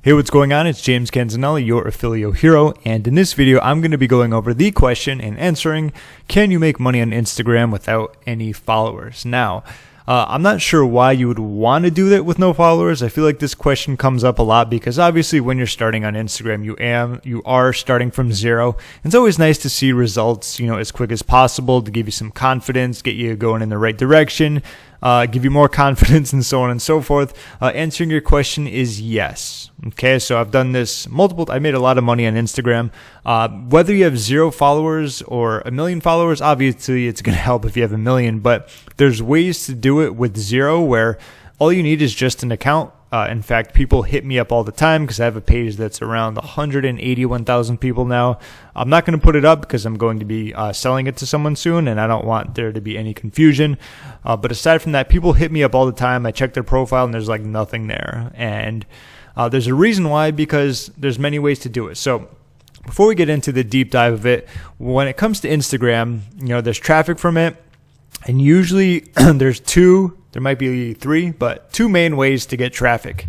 Hey, what's going on? It's James Canzanelli, your Affiliate Hero, and in this video, I'm going to be going over the question and answering, can you make money on Instagram without any followers? Now, I'm not sure why you would want to do that with no followers. I feel like this question comes up a lot because obviously when you're starting on Instagram, you are starting from zero. It's always nice to see results, as quick as possible to give you some confidence, get you going in the right direction, give you more confidence, and so on and so forth. Answering your question is yes. Okay, so I've done this I made a lot of money on Instagram. Whether you have 0 followers or 1 million followers, obviously it's going to help if you have 1 million, but there's ways to do it with 0 where all you need is just an account. In fact, people hit me up all the time because I have a page that's around 181,000 people now. I'm not going to put it up because I'm going to be selling it to someone soon, and I don't want there to be any confusion. But aside from that, people hit me up all the time. I check their profile, and there's like nothing there. And there's a reason why, because there's many ways to do it. So before we get into the deep dive of it, when it comes to Instagram, there's traffic from it. And usually there might be 3, but 2 main ways to get traffic.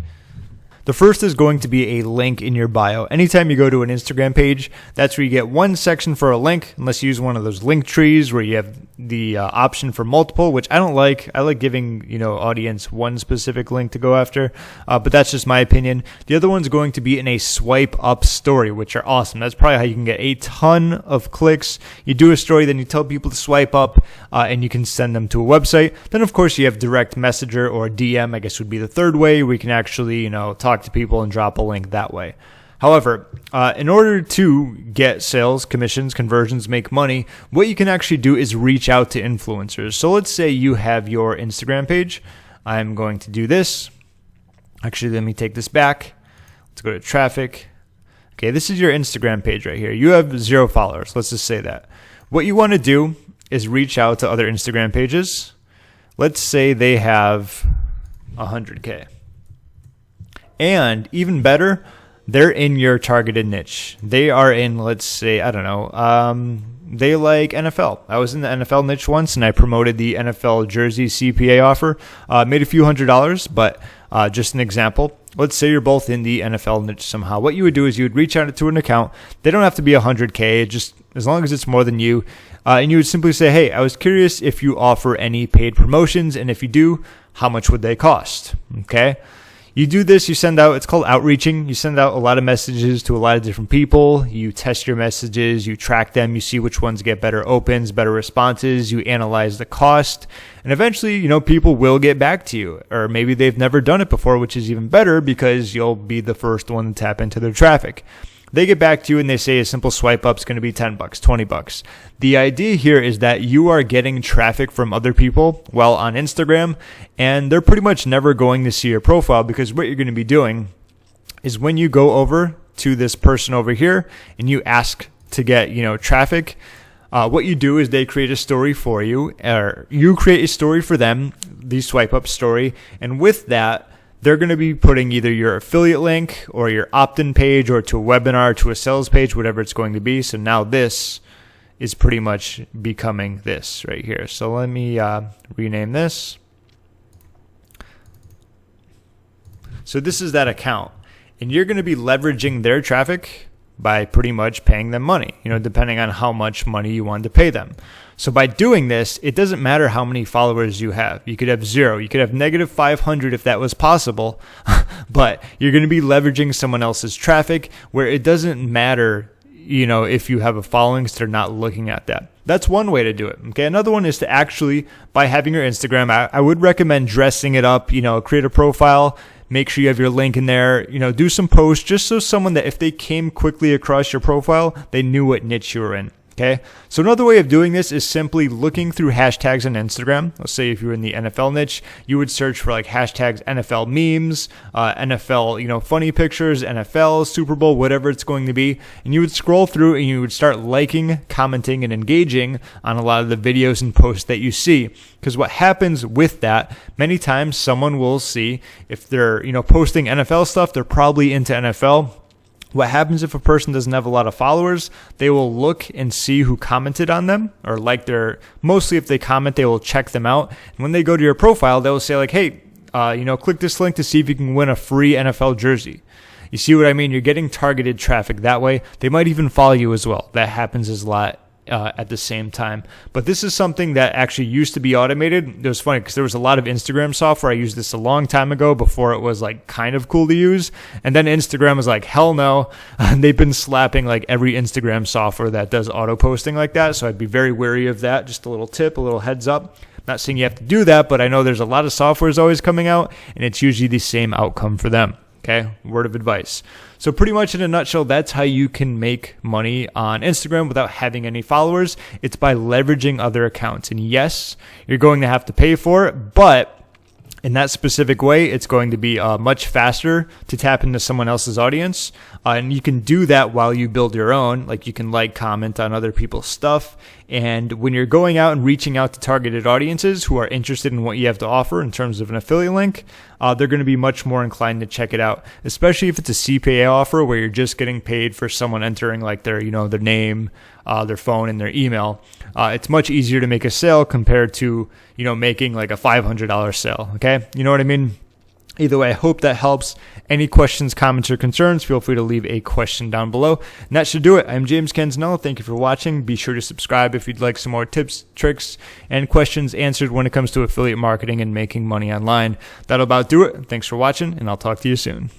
The first is going to be a link in your bio. Anytime you go to an Instagram page, that's where you get one section for a link, unless you use one of those link trees where you have the option for multiple, which I don't like. I like giving, audience one specific link to go after, but that's just my opinion. The other one's going to be in a swipe up story, which are awesome. That's probably how you can get a ton of clicks. You do a story, then you tell people to swipe up, and you can send them to a website. Then, of course, you have direct messenger or DM, I guess would be the third way, where you can actually, talk to people and drop a link that way. However, in order to get sales, commissions, conversions, make money, what you can actually do is reach out to influencers. So let's say you have your Instagram page. I'm going to do this. Actually, let me take this back. Let's go to traffic. Okay, this is your Instagram page right here. You have 0 followers. Let's just say that. What you want to do is reach out to other Instagram pages. Let's say they have 100K. And even better, they're in your targeted niche. They are in, let's say, they like NFL. I was in the NFL niche once, and I promoted the NFL jersey CPA offer. Made a few $100s, but just an example. Let's say you're both in the NFL niche somehow. What you would do is you would reach out to an account. They don't have to be 100K, just as long as it's more than you. And you would simply say, hey, I was curious if you offer any paid promotions, and if you do, how much would they cost? Okay. You do this, you send out, it's called outreaching. You send out a lot of messages to a lot of different people. You test your messages, you track them, you see which ones get better opens, better responses, you analyze the cost, and eventually, people will get back to you. Or maybe they've never done it before, which is even better because you'll be the first one to tap into their traffic. They get back to you and they say a simple swipe up is going to be $10, $20. The idea here is that you are getting traffic from other people while on Instagram, and they're pretty much never going to see your profile, because what you're going to be doing is when you go over to this person over here and you ask to get, traffic, what you do is they create a story for you, or you create a story for them, the swipe up story, and with that, they're going to be putting either your affiliate link or your opt-in page or to a webinar, to a sales page, whatever it's going to be. So now this is pretty much becoming this right here. So let me rename this. So this is that account. And you're going to be leveraging their traffic by pretty much paying them money, depending on how much money you want to pay them. So by doing this, it doesn't matter how many followers you have. You could have 0. You could have negative 500 if that was possible, but you're going to be leveraging someone else's traffic where it doesn't matter, if you have a following, so they're not looking at that. That's one way to do it. Okay. Another one is to actually, by having your Instagram, I would recommend dressing it up, create a profile. Make sure you have your link in there, do some posts just so someone that if they came quickly across your profile, they knew what niche you were in. Okay. So another way of doing this is simply looking through hashtags on Instagram. Let's say if you're in the NFL niche, you would search for like hashtags NFL memes, NFL, funny pictures, NFL, Super Bowl, whatever it's going to be. And you would scroll through and you would start liking, commenting, and engaging on a lot of the videos and posts that you see. Because what happens with that, many times someone will see if they're, posting NFL stuff, they're probably into NFL. What happens if a person doesn't have a lot of followers? They will look and see who commented on them, or mostly if they comment, they will check them out. And when they go to your profile, they'll say like, hey, click this link to see if you can win a free NFL jersey. You see what I mean? You're getting targeted traffic that way. They might even follow you as well. That happens a lot. At the same time. But this is something that actually used to be automated. It was funny because there was a lot of Instagram software. I used this a long time ago before it was like kind of cool to use. And then Instagram was like, hell no. And they've been slapping like every Instagram software that does auto posting like that. So I'd be very wary of that. Just a little tip, a little heads up. Not saying you have to do that, but I know there's a lot of softwares always coming out and it's usually the same outcome for them. Okay, word of advice. So pretty much in a nutshell, that's how you can make money on Instagram without having any followers. It's by leveraging other accounts. And yes, you're going to have to pay for it, but in that specific way, it's going to be much faster to tap into someone else's audience. And you can do that while you build your own. Like you can like, comment on other people's stuff. And when you're going out and reaching out to targeted audiences who are interested in what you have to offer in terms of an affiliate link, they're going to be much more inclined to check it out, especially if it's a CPA offer where you're just getting paid for someone entering like their, their name, their phone, and their email. It's much easier to make a sale compared to, making like a $500 sale. Okay. You know what I mean? Either way, I hope that helps. Any questions, comments, or concerns, feel free to leave a question down below. And that should do it. I'm James Canzanella. Thank you for watching. Be sure to subscribe if you'd like some more tips, tricks, and questions answered when it comes to affiliate marketing and making money online. That'll about do it. Thanks for watching, and I'll talk to you soon.